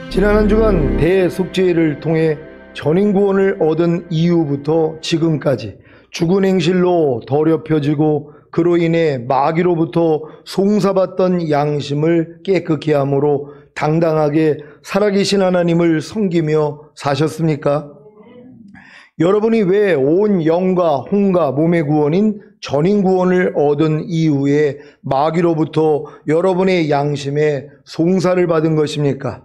지난 한 주간 대속죄를 통해 전인구원을 얻은 이후부터 지금까지 죽은 행실로 더럽혀지고 그로 인해 마귀로부터 송사받던 양심을 깨끗게 함으로 당당하게 살아계신 하나님을 섬기며 사셨습니까? 여러분이 왜 온 영과 혼과 몸의 구원인 전인구원을 얻은 이후에 마귀로부터 여러분의 양심에 송사를 받은 것입니까?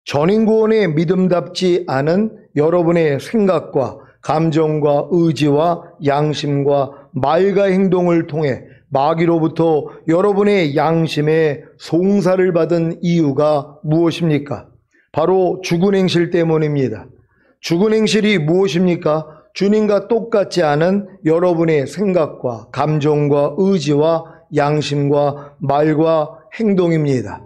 전인구원의 믿음답지 않은 여러분의 생각과 감정과 의지와 양심과 말과 행동을 통해 마귀로부터 여러분의 양심에 송사를 받은 이유가 무엇입니까? 바로 죽은 행실 때문입니다. 죽은 행실이 무엇입니까? 주님과 똑같지 않은 여러분의 생각과 감정과 의지와 양심과 말과 행동입니다.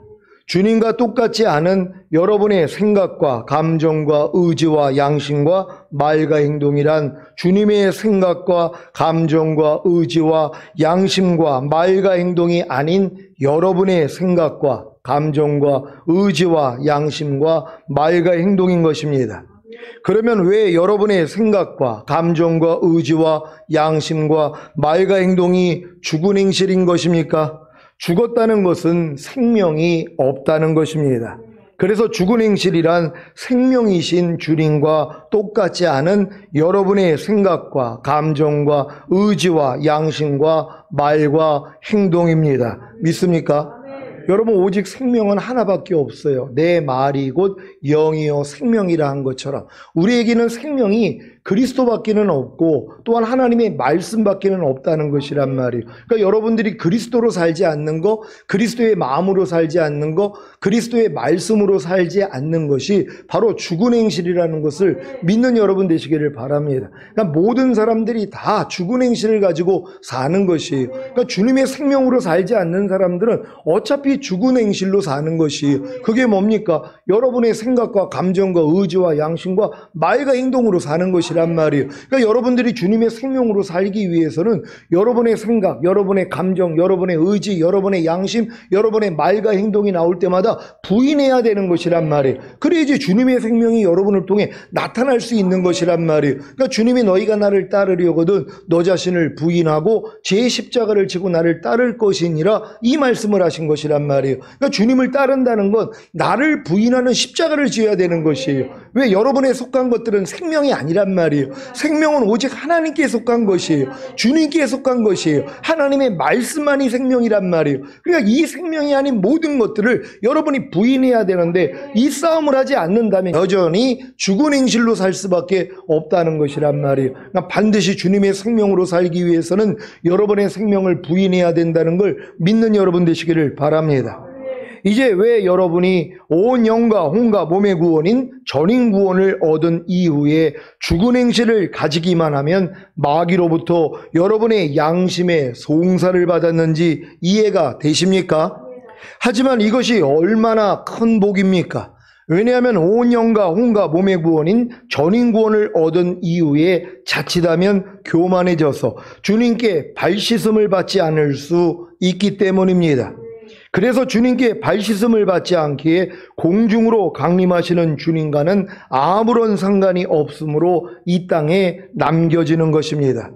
주님과 똑같지 않은 여러분의 생각과 감정과 의지와 양심과 말과 행동이란 주님의 생각과 감정과 의지와 양심과 말과 행동이 아닌 여러분의 생각과 감정과 의지와 양심과 말과 행동인 것입니다. 그러면 왜 여러분의 생각과 감정과 의지와 양심과 말과 행동이 죽은 행실인 것입니까? 죽었다는 것은 생명이 없다는 것입니다. 그래서 죽은 행실이란 생명이신 주님과 똑같지 않은 여러분의 생각과 감정과 의지와 양심과 말과 행동입니다. 믿습니까? 여러분, 오직 생명은 하나밖에 없어요. 내 말이 곧 영이요 생명이라 한 것처럼 우리에게는 생명이 그리스도밖에는 없고 또한 하나님의 말씀밖에는 없다는 것이란 말이에요. 그러니까 여러분들이 그리스도로 살지 않는 거, 그리스도의 마음으로 살지 않는 거, 그리스도의 말씀으로 살지 않는 것이 바로 죽은 행실이라는 것을 믿는 여러분 되시기를 바랍니다. 그러니까 모든 사람들이 다 죽은 행실을 가지고 사는 것이에요. 그러니까 주님의 생명으로 살지 않는 사람들은 어차피 죽은 행실로 사는 것이에요. 그게 뭡니까? 여러분의 생각과 감정과 의지와 양심과 말과 행동으로 사는 것이란 말이에요. 그러니까 여러분들이 주님의 생명으로 살기 위해서는 여러분의 생각, 여러분의 감정, 여러분의 의지, 여러분의 양심, 여러분의 말과 행동이 나올 때마다 부인해야 되는 것이란 말이에요. 그래야지 주님의 생명이 여러분을 통해 나타날 수 있는 것이란 말이에요. 그러니까 주님이 너희가 나를 따르려거든 너 자신을 부인하고 제 십자가를 지고 나를 따를 것이니라 이 말씀을 하신 것이란 말이에요. 그러니까 주님을 따른다는 건 나를 부인하는 십자가를 지어야 되는 것이에요. 왜? 여러분에 속한 것들은 생명이 아니란 말이에요. 생명은 오직 하나님께 속한 것이에요. 주님께 속한 것이에요. 하나님의 말씀만이 생명이란 말이에요. 그러니까 이 생명이 아닌 모든 것들을 여러분이 부인해야 되는데 이 싸움을 하지 않는다면 여전히 죽은 행실로 살 수밖에 없다는 것이란 말이에요. 그러니까 반드시 주님의 생명으로 살기 위해서는 여러분의 생명을 부인해야 된다는 걸 믿는 여러분 되시기를 바랍니다. 이제 왜 여러분이 온 영과 혼과 몸의 구원인 전인 구원을 얻은 이후에 죽은 행실을 가지기만 하면 마귀로부터 여러분의 양심에 송사를 받았는지 이해가 되십니까? 하지만 이것이 얼마나 큰 복입니까? 왜냐하면 온 영과 혼과 몸의 구원인 전인 구원을 얻은 이후에 자칫하면 교만해져서 주님께 발씻음을 받지 않을 수 있기 때문입니다. 그래서 주님께 발씻음을 받지 않기에 공중으로 강림하시는 주님과는 아무런 상관이 없으므로 이 땅에 남겨지는 것입니다.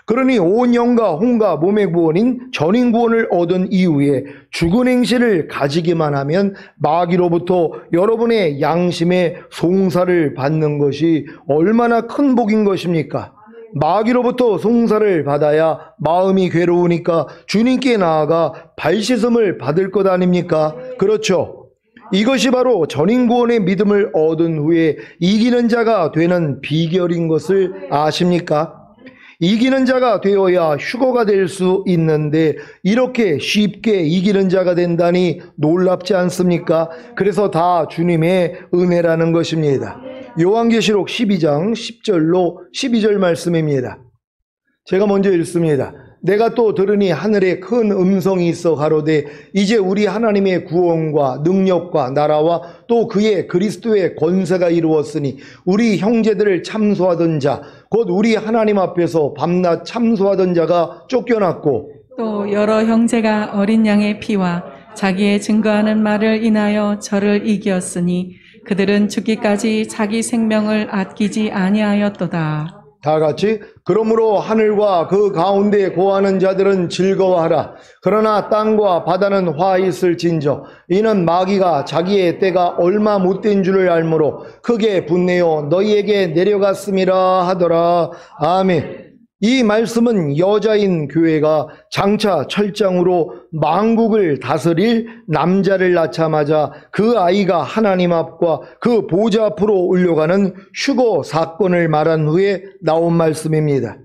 그러니 온 영과 혼과 몸의 구원인 전인 구원을 얻은 이후에 죽은 행실을 가지기만 하면 마귀로부터 여러분의 양심에 송사를 받는 것이 얼마나 큰 복인 것입니까? 마귀로부터 송사를 받아야 마음이 괴로우니까 주님께 나아가 발씻음을 받을 것 아닙니까? 그렇죠. 이것이 바로 전인구원의 믿음을 얻은 후에 이기는 자가 되는 비결인 것을 아십니까? 이기는 자가 되어야 휴거가 될 수 있는데 이렇게 쉽게 이기는 자가 된다니 놀랍지 않습니까? 그래서 다 주님의 은혜라는 것입니다. 요한계시록 12장 10절로 12절 말씀입니다. 제가 먼저 읽습니다. 내가 또 들으니 하늘에 큰 음성이 있어 가로되 이제 우리 하나님의 구원과 능력과 나라와 또 그의 그리스도의 권세가 이루었으니 우리 형제들을 참소하던 자 곧 우리 하나님 앞에서 밤낮 참소하던 자가 쫓겨났고 또 여러 형제가 어린 양의 피와 자기의 증거하는 말을 인하여 저를 이겼으니 그들은 죽기까지 자기 생명을 아끼지 아니하였도다. 다 같이 그러므로 하늘과 그 가운데 거하는 자들은 즐거워하라. 그러나 땅과 바다는 화 있을진저 이는 마귀가 자기의 때가 얼마 못된 줄을 알므로 크게 분내어 너희에게 내려갔음이라 하더라. 아멘. 이 말씀은 여자인 교회가 장차 철장으로 만국을 다스릴 남자를 낳자마자 그 아이가 하나님 앞과 그 보좌 앞으로 올려가는 휴거 사건을 말한 후에 나온 말씀입니다.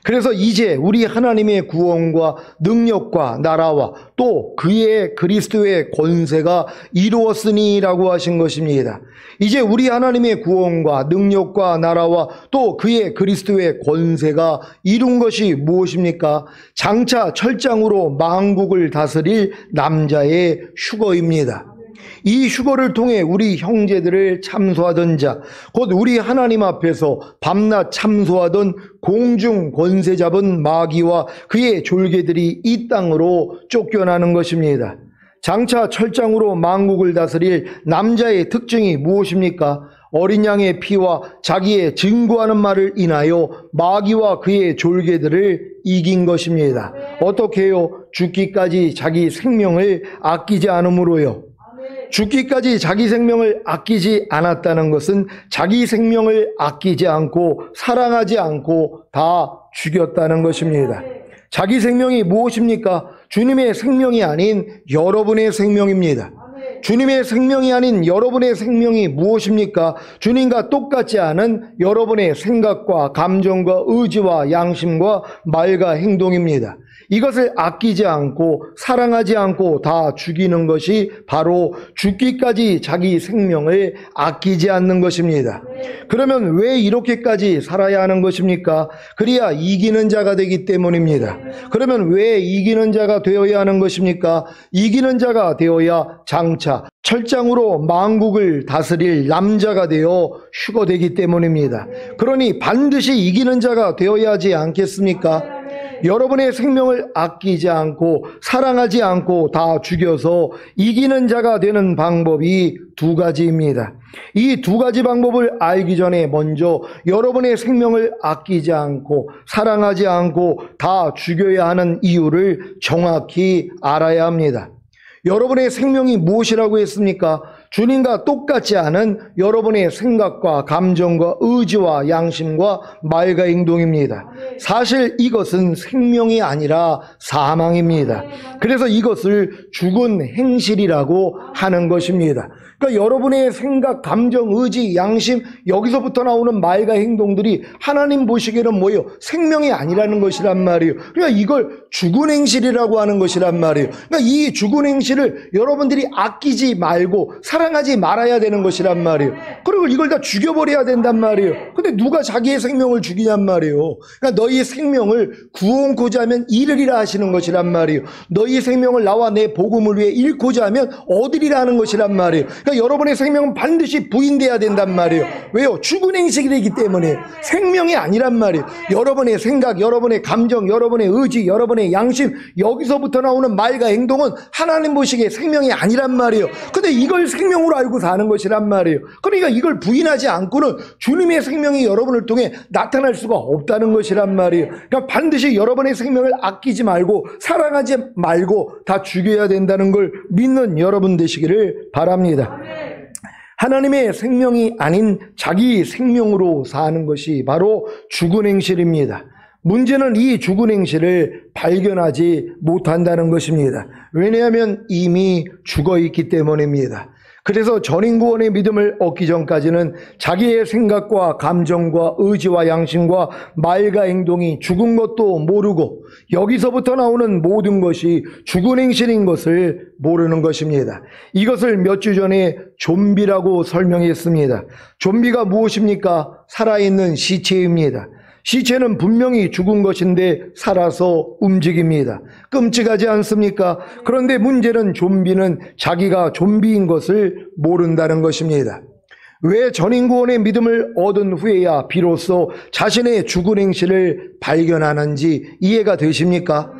그래서 이제 우리 하나님의 구원과 능력과 나라와 또 그의 그리스도의 권세가 이루었으니라고 하신 것입니다. 이제 우리 하나님의 구원과 능력과 나라와 또 그의 그리스도의 권세가 이룬 것이 무엇입니까? 장차 철장으로 만국을 다스릴 남자의 휴거입니다. 이 휴거를 통해 우리 형제들을 참소하던 자, 곧 우리 하나님 앞에서 밤낮 참소하던 공중 권세 잡은 마귀와 그의 졸개들이 이 땅으로 쫓겨나는 것입니다. 장차 철장으로 만국을 다스릴 남자의 특징이 무엇입니까? 어린 양의 피와 자기의 증거하는 말을 인하여 마귀와 그의 졸개들을 이긴 것입니다. 어떻게 해요? 죽기까지 자기 생명을 아끼지 않음으로요. 죽기까지 자기 생명을 아끼지 않았다는 것은 자기 생명을 아끼지 않고 사랑하지 않고 다 죽였다는 것입니다. 자기 생명이 무엇입니까? 주님의 생명이 아닌 여러분의 생명입니다. 주님의 생명이 아닌 여러분의 생명이 무엇입니까? 주님과 똑같지 않은 여러분의 생각과 감정과 의지와 양심과 말과 행동입니다. 이것을 아끼지 않고 사랑하지 않고 다 죽이는 것이 바로 죽기까지 자기 생명을 아끼지 않는 것입니다. 그러면 왜 이렇게까지 살아야 하는 것입니까? 그래야 이기는 자가 되기 때문입니다. 그러면 왜 이기는 자가 되어야 하는 것입니까? 이기는 자가 되어야 장차 철장으로 만국을 다스릴 남자가 되어 휴거되기 때문입니다. 그러니 반드시 이기는 자가 되어야 하지 않겠습니까? 여러분의 생명을 아끼지 않고 사랑하지 않고 다 죽여서 이기는 자가 되는 방법이 두 가지입니다. 이 두 가지 방법을 알기 전에 먼저 여러분의 생명을 아끼지 않고 사랑하지 않고 다 죽여야 하는 이유를 정확히 알아야 합니다. 여러분의 생명이 무엇이라고 했습니까? 주님과 똑같지 않은 여러분의 생각과 감정과 의지와 양심과 말과 행동입니다. 사실 이것은 생명이 아니라 사망입니다. 그래서 이것을 죽은 행실이라고 하는 것입니다. 그러니까 여러분의 생각, 감정, 의지, 양심 여기서부터 나오는 말과 행동들이 하나님 보시기에는 뭐예요? 생명이 아니라는 것이란 말이에요. 그러니까 이걸 죽은 행실이라고 하는 것이란 말이에요. 그러니까 이 죽은 행실을 여러분들이 아끼지 말고 사랑하지 말아야 되는 것이란 말이에요. 그리고 이걸 다 죽여버려야 된단 말이에요. 근데 누가 자기의 생명을 죽이냔 말이에요. 그러니까 너희의 생명을 구원코자 하면 잃으리라 하시는 것이란 말이에요. 너희의 생명을 나와 내 복음을 위해 잃고자 하면 얻으리라 하는 것이란 말이에요. 그러니까 여러분의 생명은 반드시 부인돼야 된단 말이에요. 왜요? 죽은 행실이기 때문에 생명이 아니란 말이에요. 여러분의 생각, 여러분의 감정, 여러분의 의지, 여러분의 양심 여기서부터 나오는 말과 행동은 하나님 보시기에 생명이 아니란 말이에요. 근데 이걸 생명으로 알고 사는 것이란 말이에요. 그러니까 이걸 부인하지 않고는 주님의 생명이 여러분을 통해 나타날 수가 없다는 것이란 말이에요. 그러니까 반드시 여러분의 생명을 아끼지 말고 사랑하지 말고 다 죽여야 된다는 걸 믿는 여러분 되시기를 바랍니다. 하나님의 생명이 아닌 자기 생명으로 사는 것이 바로 죽은 행실입니다. 문제는 이 죽은 행실을 발견하지 못한다는 것입니다. 왜냐하면 이미 죽어 있기 때문입니다. 그래서 전인구원의 믿음을 얻기 전까지는 자기의 생각과 감정과 의지와 양심과 말과 행동이 죽은 것도 모르고 여기서부터 나오는 모든 것이 죽은 행실인 것을 모르는 것입니다. 이것을 몇 주 전에 좀비라고 설명했습니다. 좀비가 무엇입니까? 살아있는 시체입니다. 시체는 분명히 죽은 것인데 살아서 움직입니다. 끔찍하지 않습니까? 그런데 문제는 좀비는 자기가 좀비인 것을 모른다는 것입니다. 왜 전인구원의 믿음을 얻은 후에야 비로소 자신의 죽은 행실을 발견하는지 이해가 되십니까?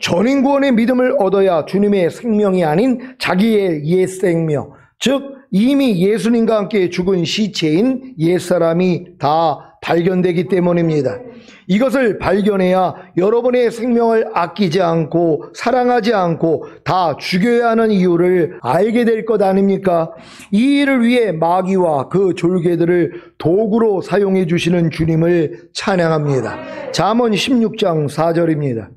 전인구원의 믿음을 얻어야 주님의 생명이 아닌 자기의 옛 생명, 즉 이미 예수님과 함께 죽은 시체인 옛사람이 다 발견되기 때문입니다. 이것을 발견해야 여러분의 생명을 아끼지 않고 사랑하지 않고 다 죽여야 하는 이유를 알게 될 것 아닙니까? 이 일을 위해 마귀와 그 졸개들을 도구로 사용해 주시는 주님을 찬양합니다. 잠언 16장 4절입니다.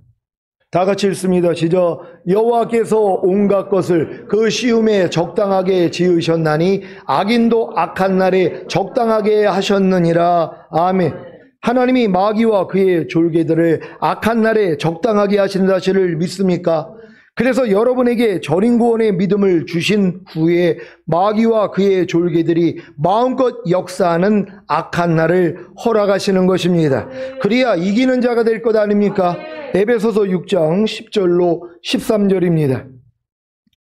다 같이 읽습니다. 시작. 여호와께서 온갖 것을 그 시음에 적당하게 지으셨나니 악인도 악한 날에 적당하게 하셨느니라. 아멘. 하나님이 마귀와 그의 졸개들을 악한 날에 적당하게 하시는 사실을 믿습니까? 그래서 여러분에게 전인구원의 믿음을 주신 후에 마귀와 그의 졸개들이 마음껏 역사하는 악한 날을 허락하시는 것입니다. 그래야 이기는 자가 될 것 아닙니까? 에베소서 6장 10절로 13절입니다.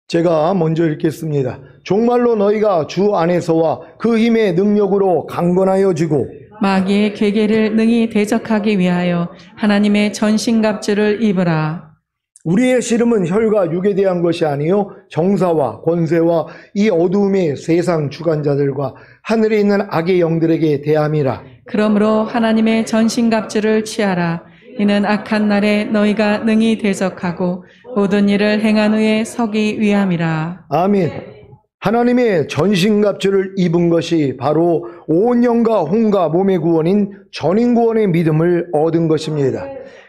제가 먼저 읽겠습니다. 종말로 너희가 주 안에서와 그 힘의 능력으로 강건하여지고 마귀의 계계를 능히 대적하기 위하여 하나님의 전신갑주를 입으라. 우리의 씨름은 혈과 육에 대한 것이 아니요 정사와 권세와 이 어두움의 세상 주관자들과 하늘에 있는 악의 영들에게 대함이라. 그러므로 하나님의 전신갑주를 취하라. 이는 악한 날에 너희가 능히 대적하고 모든 일을 행한 후에 서기 위함이라. 아멘. 하나님의 전신갑주를 입은 것이 바로 온 영과 혼과 몸의 구원인 전인구원의 믿음을 얻은 것입니다.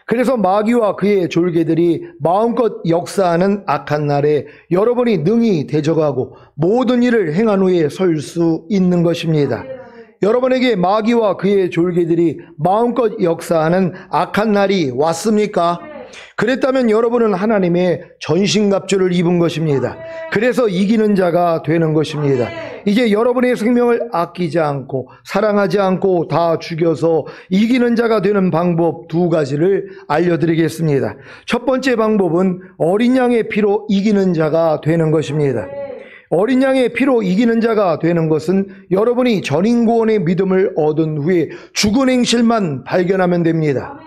그래서 마귀와 그의 졸개들이 마음껏 역사하는 악한 날에 여러분이 능히 대적하고 모든 일을 행한 후에 설 수 있는 것입니다. 여러분에게 마귀와 그의 졸개들이 마음껏 역사하는 악한 날이 왔습니까? 그랬다면 여러분은 하나님의 전신갑주를 입은 것입니다. 그래서 이기는 자가 되는 것입니다. 이제 여러분의 생명을 아끼지 않고 사랑하지 않고 다 죽여서 이기는 자가 되는 방법 두 가지를 알려드리겠습니다. 첫 번째 방법은 어린 양의 피로 이기는 자가 되는 것입니다. 어린 양의 피로 이기는 자가 되는 것은 여러분이 전인구원의 믿음을 얻은 후에 죽은 행실만 발견하면 됩니다.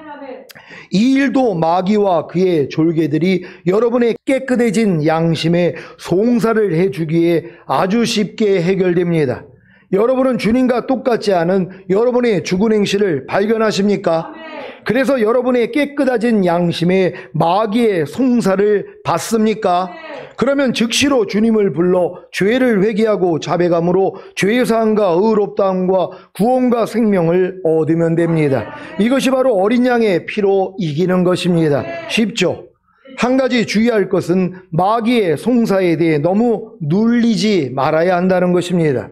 이 일도 마귀와 그의 졸개들이 여러분의 깨끗해진 양심에 송사를 해주기에 아주 쉽게 해결됩니다. 여러분은 주님과 똑같지 않은 여러분의 죽은 행실을 발견하십니까? 그래서 여러분의 깨끗해진 양심에 마귀의 송사를 받습니까? 그러면 즉시로 주님을 불러 죄를 회개하고 자백함으로 죄사함과 의롭다함과 구원과 생명을 얻으면 됩니다. 이것이 바로 어린 양의 피로 이기는 것입니다. 쉽죠? 한 가지 주의할 것은 마귀의 송사에 대해 너무 눌리지 말아야 한다는 것입니다.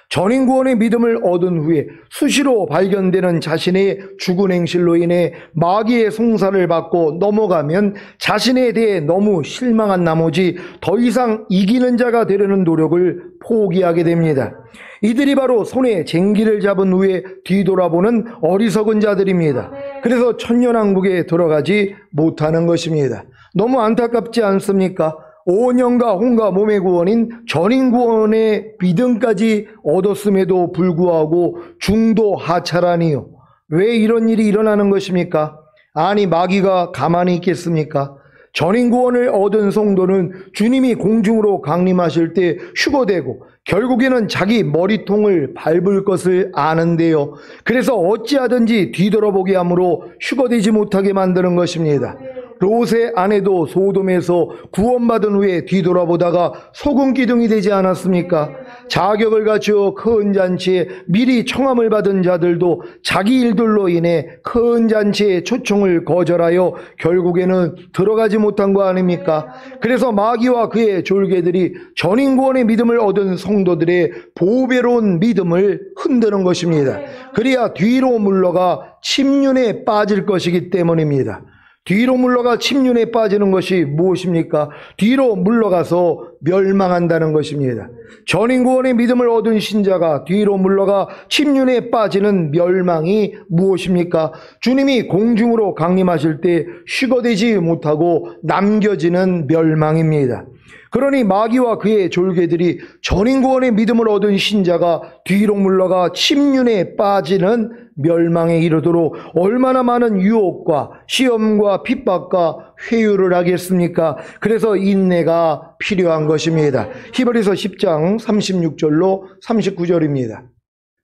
전인구원의 믿음을 얻은 후에 수시로 발견되는 자신의 죽은 행실로 인해 마귀의 송사를 받고 넘어가면 자신에 대해 너무 실망한 나머지 더 이상 이기는 자가 되려는 노력을 포기하게 됩니다. 이들이 바로 손에 쟁기를 잡은 후에 뒤돌아보는 어리석은 자들입니다. 그래서 천년왕국에 들어가지 못하는 것입니다. 너무 안타깝지 않습니까? 온 영과 혼과 몸의 구원인 전인구원의 믿음까지 얻었음에도 불구하고 중도 하차라니요. 왜 이런 일이 일어나는 것입니까? 아니 마귀가 가만히 있겠습니까? 전인구원을 얻은 성도는 주님이 공중으로 강림하실 때 휴거되고 결국에는 자기 머리통을 밟을 것을 아는데요. 그래서 어찌하든지 뒤돌아보게 함으로 휴거되지 못하게 만드는 것입니다. 롯의 아내도 소돔에서 구원받은 후에 뒤돌아보다가 소금 기둥이 되지 않았습니까? 자격을 갖추어 큰 잔치에 미리 청함을 받은 자들도 자기 일들로 인해 큰 잔치의 초청을 거절하여 결국에는 들어가지 못한 거 아닙니까? 그래서 마귀와 그의 졸개들이 전인구원의 믿음을 얻은 성도들의 보배로운 믿음을 흔드는 것입니다. 그래야 뒤로 물러가 침륜에 빠질 것이기 때문입니다. 뒤로 물러가 침륜에 빠지는 것이 무엇입니까? 뒤로 물러가서 멸망한다는 것입니다. 전인구원의 믿음을 얻은 신자가 뒤로 물러가 침륜에 빠지는 멸망이 무엇입니까? 주님이 공중으로 강림하실 때 휴거되지 못하고 남겨지는 멸망입니다. 그러니 마귀와 그의 졸개들이 전인구원의 믿음을 얻은 신자가 뒤로 물러가 침륜에 빠지는 멸망에 이르도록 얼마나 많은 유혹과 시험과 핍박과 회유를 하겠습니까? 그래서 인내가 필요한 것입니다. 히브리서 10장 36절로 39절입니다.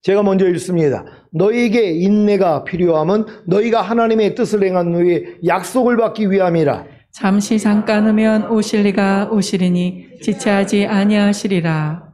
제가 먼저 읽습니다. 너희에게 인내가 필요함은 너희가 하나님의 뜻을 행한 후에 약속을 받기 위함이라. 잠시 잠깐이면 오실 리가 오시리니 지체하지 아니하시리라.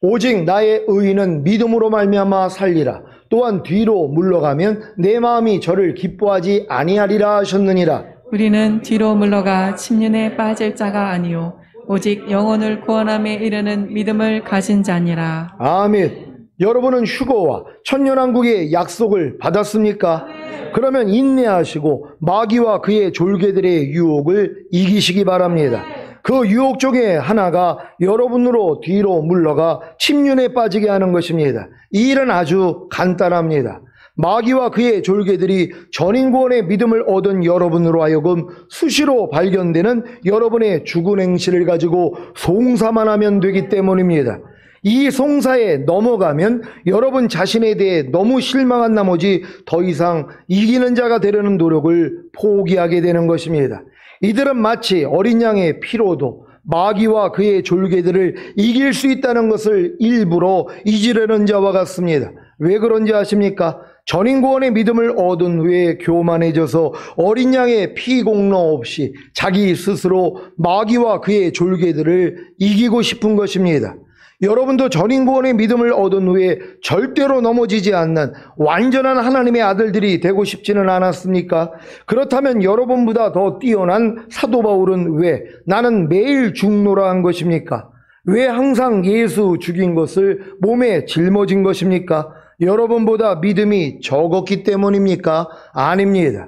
오직 나의 의인은 믿음으로 말미암아 살리라. 또한 뒤로 물러가면 내 마음이 저를 기뻐하지 아니하리라 하셨느니라. 우리는 뒤로 물러가 침륜에 빠질 자가 아니요 오직 영혼을 구원함에 이르는 믿음을 가진 자니라. 아멘. 여러분은 휴거와 천년왕국의 약속을 받았습니까? 그러면 인내하시고 마귀와 그의 졸개들의 유혹을 이기시기 바랍니다. 그 유혹 중에 하나가 여러분으로 뒤로 물러가 침륜에 빠지게 하는 것입니다. 이 일은 아주 간단합니다. 마귀와 그의 졸개들이 전인구원의 믿음을 얻은 여러분으로 하여금 수시로 발견되는 여러분의 죽은 행실을 가지고 송사만 하면 되기 때문입니다. 이 송사에 넘어가면 여러분 자신에 대해 너무 실망한 나머지 더 이상 이기는 자가 되려는 노력을 포기하게 되는 것입니다. 이들은 마치 어린 양의 피로도 마귀와 그의 졸개들을 이길 수 있다는 것을 일부러 잊으려는 자와 같습니다. 왜 그런지 아십니까? 전인구원의 믿음을 얻은 후에 교만해져서 어린 양의 피공로 없이 자기 스스로 마귀와 그의 졸개들을 이기고 싶은 것입니다. 여러분도 전인구원의 믿음을 얻은 후에 절대로 넘어지지 않는 완전한 하나님의 아들들이 되고 싶지는 않았습니까? 그렇다면 여러분보다 더 뛰어난 사도 바울은 왜 나는 매일 죽노라 한 것입니까? 왜 항상 예수 죽인 것을 몸에 짊어진 것입니까? 여러분보다 믿음이 적었기 때문입니까? 아닙니다.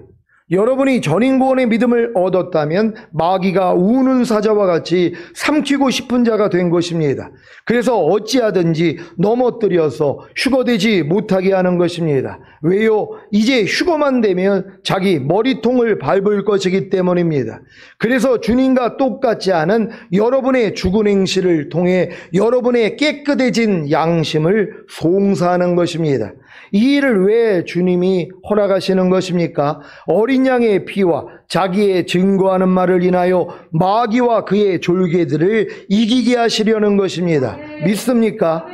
여러분이 전인구원의 믿음을 얻었다면 마귀가 우는 사자와 같이 삼키고 싶은 자가 된 것입니다. 그래서 어찌하든지 넘어뜨려서 휴거되지 못하게 하는 것입니다. 왜요? 이제 휴거만 되면 자기 머리통을 밟을 것이기 때문입니다. 그래서 주님과 똑같지 않은 여러분의 죽은 행실을 통해 여러분의 깨끗해진 양심을 송사하는 것입니다. 이 일을 왜 주님이 허락하시는 것입니까? 어린 양의 피와 자기의 증거하는 말을 인하여 마귀와 그의 졸개들을 이기게 하시려는 것입니다. 믿습니까?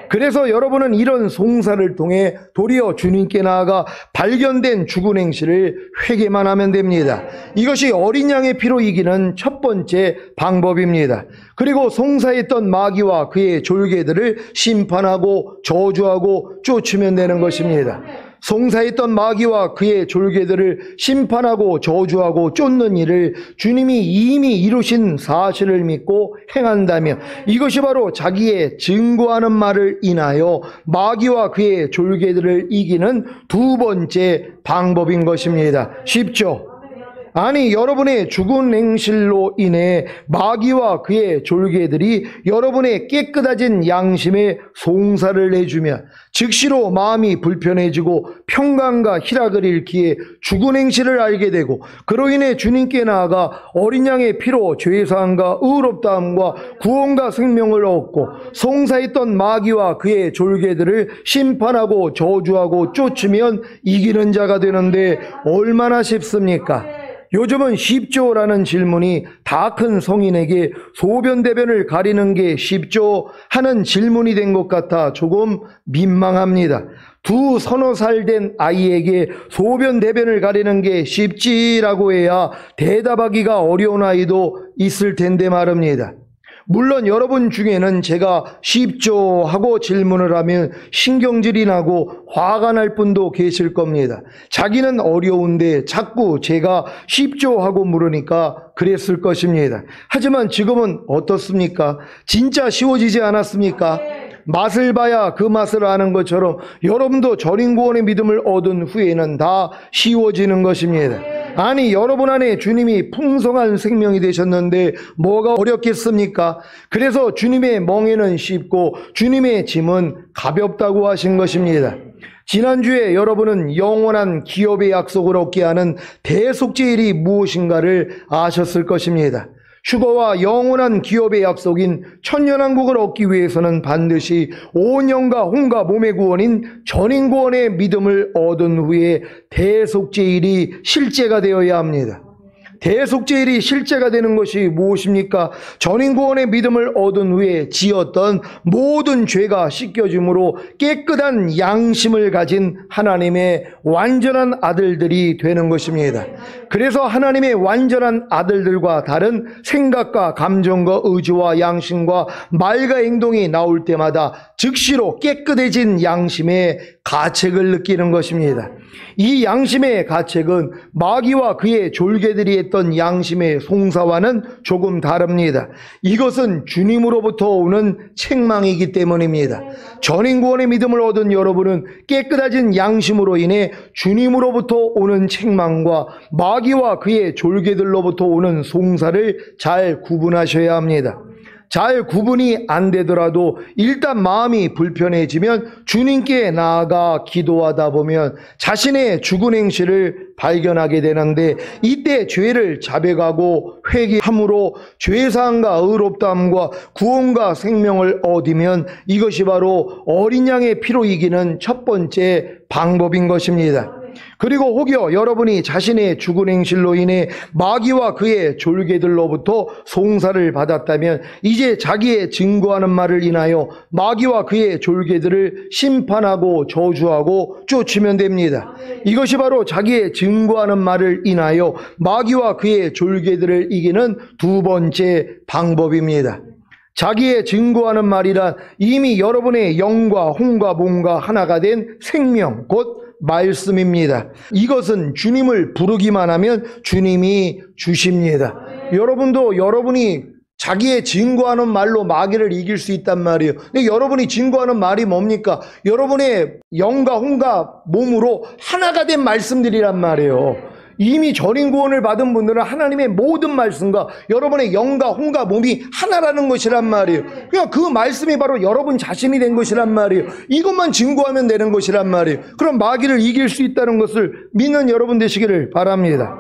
그래서 여러분은 이런 송사를 통해 도리어 주님께 나아가 발견된 죽은 행실을 회개만 하면 됩니다. 이것이 어린 양의 피로 이기는 첫 번째 방법입니다. 그리고 송사했던 마귀와 그의 졸개들을 심판하고 저주하고 쫓으면 되는 것입니다. 송사했던 마귀와 그의 졸개들을 심판하고 저주하고 쫓는 일을 주님이 이미 이루신 사실을 믿고 행한다면 이것이 바로 자기의 증거하는 말을 인하여 마귀와 그의 졸개들을 이기는 두 번째 방법인 것입니다. 쉽죠? 아니, 여러분의 죽은 행실로 인해 마귀와 그의 졸개들이 여러분의 깨끗해진 양심에 송사를 내주면 즉시로 마음이 불편해지고 평강과 희락을 잃기에 죽은 행실을 알게 되고 그로 인해 주님께 나아가 어린 양의 피로 죄사함과 의롭다함과 구원과 생명을 얻고 송사했던 마귀와 그의 졸개들을 심판하고 저주하고 쫓으면 이기는 자가 되는데 얼마나 쉽습니까? 요즘은 쉽죠라는 질문이 다 큰 성인에게 소변대변을 가리는 게 쉽죠 하는 질문이 된 것 같아 조금 민망합니다. 두 서너 살 된 아이에게 소변대변을 가리는 게 쉽지라고 해야 대답하기가 어려운 아이도 있을 텐데 말입니다. 물론 여러분 중에는 제가 쉽죠 하고 질문을 하면 신경질이 나고 화가 날 분도 계실 겁니다. 자기는 어려운데 자꾸 제가 쉽죠 하고 물으니까 그랬을 것입니다. 하지만 지금은 어떻습니까? 진짜 쉬워지지 않았습니까? 맛을 봐야 그 맛을 아는 것처럼 여러분도 전인구원의 믿음을 얻은 후에는 다 쉬워지는 것입니다. 아니, 여러분 안에 주님이 풍성한 생명이 되셨는데 뭐가 어렵겠습니까? 그래서 주님의 멍에는 쉽고 주님의 짐은 가볍다고 하신 것입니다. 지난주에 여러분은 영원한 기업의 약속을 얻게 하는 대속죄일이 무엇인가를 아셨을 것입니다. 휴거와 영원한 기업의 약속인 천년왕국을 얻기 위해서는 반드시 온 영과 혼과 몸의 구원인 전인구원의 믿음을 얻은 후에 대속죄일이 실제가 되어야 합니다. 대속죄일이 실제가 되는 것이 무엇입니까? 전인구원의 믿음을 얻은 후에 지었던 모든 죄가 씻겨짐으로 깨끗한 양심을 가진 하나님의 완전한 아들들이 되는 것입니다. 그래서 하나님의 완전한 아들들과 다른 생각과 감정과 의지와 양심과 말과 행동이 나올 때마다 즉시로 깨끗해진 양심의 가책을 느끼는 것입니다. 이 양심의 가책은 마귀와 그의 졸개들이 했던 양심의 송사와는 조금 다릅니다. 이것은 주님으로부터 오는 책망이기 때문입니다. 전인구원의 믿음을 얻은 여러분은 깨끗해진 양심으로 인해 주님으로부터 오는 책망과 마귀와 그의 졸개들로부터 오는 송사를 잘 구분하셔야 합니다. 잘 구분이 안 되더라도 일단 마음이 불편해지면 주님께 나아가 기도하다 보면 자신의 죽은 행실을 발견하게 되는데, 이때 죄를 자백하고 회개함으로 죄사함과 의롭다함과 구원과 생명을 얻으면 이것이 바로 어린 양의 피로 이기는 첫 번째 방법인 것입니다. 그리고 혹여 여러분이 자신의 죽은 행실로 인해 마귀와 그의 졸개들로부터 송사를 받았다면 이제 자기의 증거하는 말을 인하여 마귀와 그의 졸개들을 심판하고 저주하고 쫓으면 됩니다. 이것이 바로 자기의 증거하는 말을 인하여 마귀와 그의 졸개들을 이기는 두 번째 방법입니다. 자기의 증거하는 말이란 이미 여러분의 영과 혼과 몸과 하나가 된 생명, 곧 말씀입니다. 이것은 주님을 부르기만 하면 주님이 주십니다. 여러분도 여러분이 자기의 증거하는 말로 마귀를 이길 수 있단 말이에요. 근데 여러분이 증거하는 말이 뭡니까? 여러분의 영과 혼과 몸으로 하나가 된 말씀들이란 말이에요. 이미 전인구원을 받은 분들은 하나님의 모든 말씀과 여러분의 영과 혼과 몸이 하나라는 것이란 말이에요. 그냥 그 말씀이 바로 여러분 자신이 된 것이란 말이에요. 이것만 증거하면 되는 것이란 말이에요. 그럼 마귀를 이길 수 있다는 것을 믿는 여러분 되시기를 바랍니다.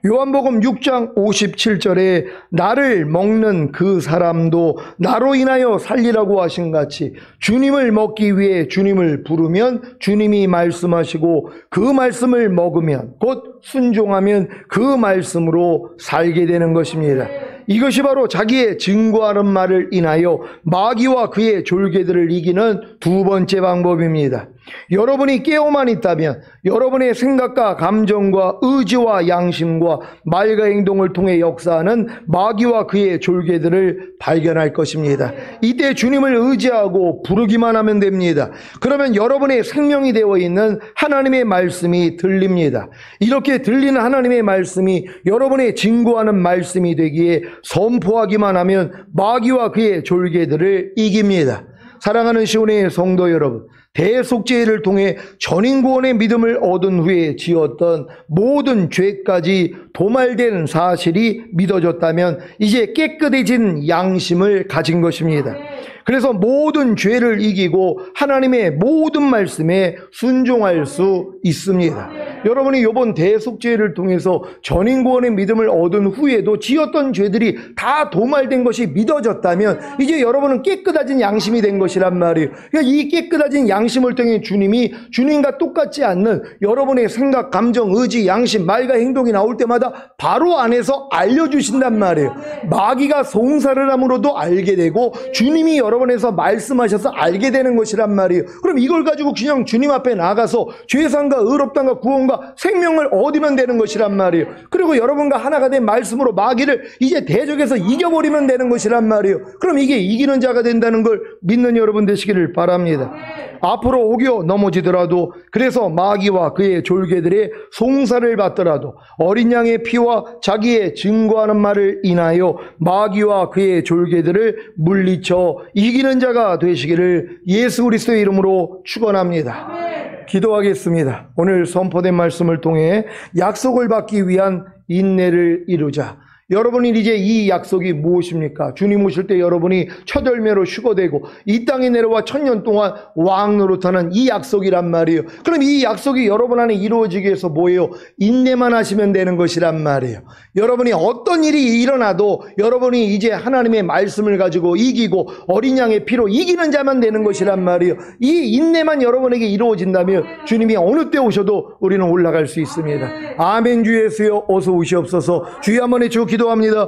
요한복음 6장 57절에 나를 먹는 그 사람도 나로 인하여 살리라고 하신 같이 주님을 먹기 위해 주님을 부르면 주님이 말씀하시고 그 말씀을 먹으면 곧 순종하면 그 말씀으로 살게 되는 것입니다. 이것이 바로 자기의 증거하는 말을 인하여 마귀와 그의 졸개들을 이기는 두 번째 방법입니다. 여러분이 깨어만 있다면 여러분의 생각과 감정과 의지와 양심과 말과 행동을 통해 역사하는 마귀와 그의 졸개들을 발견할 것입니다. 이때 주님을 의지하고 부르기만 하면 됩니다. 그러면 여러분의 생명이 되어 있는 하나님의 말씀이 들립니다. 이렇게 들리는 하나님의 말씀이 여러분의 증거하는 말씀이 되기에 선포하기만 하면 마귀와 그의 졸개들을 이깁니다. 사랑하는 시온의 성도 여러분, 대속죄를 통해 전인구원의 믿음을 얻은 후에 지었던 모든 죄까지 도말된 사실이 믿어졌다면 이제 깨끗해진 양심을 가진 것입니다. 그래서 모든 죄를 이기고 하나님의 모든 말씀에 순종할 수 있습니다. 여러분이 이번 대속죄를 통해서 전인구원의 믿음을 얻은 후에도 지었던 죄들이 다 도말된 것이 믿어졌다면 이제 여러분은 깨끗해진 양심이 된 것이란 말이에요. 그러니까 이 깨끗해진 양심을 통해 주님이 주님과 똑같지 않는 여러분의 생각, 감정, 의지, 양심, 말과 행동이 나올 때마다 바로 안에서 알려주신단 말이에요. 마귀가 송사를 함으로도 알게 되고 주님이 여러분에서 말씀하셔서 알게 되는 것이란 말이에요. 그럼 이걸 가지고 그냥 주님 앞에 나가서 죄상과 의롭다함과 구원과 생명을 얻으면 되는 것이란 말이에요. 그리고 여러분과 하나가 된 말씀으로 마귀를 이제 대적해서 이겨버리면 되는 것이란 말이에요. 그럼 이게 이기는 자가 된다는 걸 믿는 여러분 되시기를 바랍니다. 앞으로 오겨 넘어지더라도, 그래서 마귀와 그의 졸개들의 송사를 받더라도 어린 양의 피와 자기의 증거하는 말을 인하여 마귀와 그의 졸개들을 물리쳐 이기는 자가 되시기를 예수 그리스도의 이름으로 축원합니다. 기도하겠습니다. 오늘 선포된 말씀을 통해 약속을 받기 위한 인내를 이루자. 여러분이 이제 이 약속이 무엇입니까? 주님 오실 때 여러분이 첫 열매로 휴거되고 이 땅에 내려와 1000년 동안 왕 노릇하는 이 약속이란 말이에요. 그럼 이 약속이 여러분 안에 이루어지기 위해서 뭐예요? 인내만 하시면 되는 것이란 말이에요. 여러분이 어떤 일이 일어나도 여러분이 이제 하나님의 말씀을 가지고 이기고 어린 양의 피로 이기는 자만 되는 것이란 말이에요. 이 인내만 여러분에게 이루어진다면 주님이 어느 때 오셔도 우리는 올라갈 수 있습니다. 아멘. 주 예수여 어서 오시옵소서. 주여 한번 외쳐 기도합니다.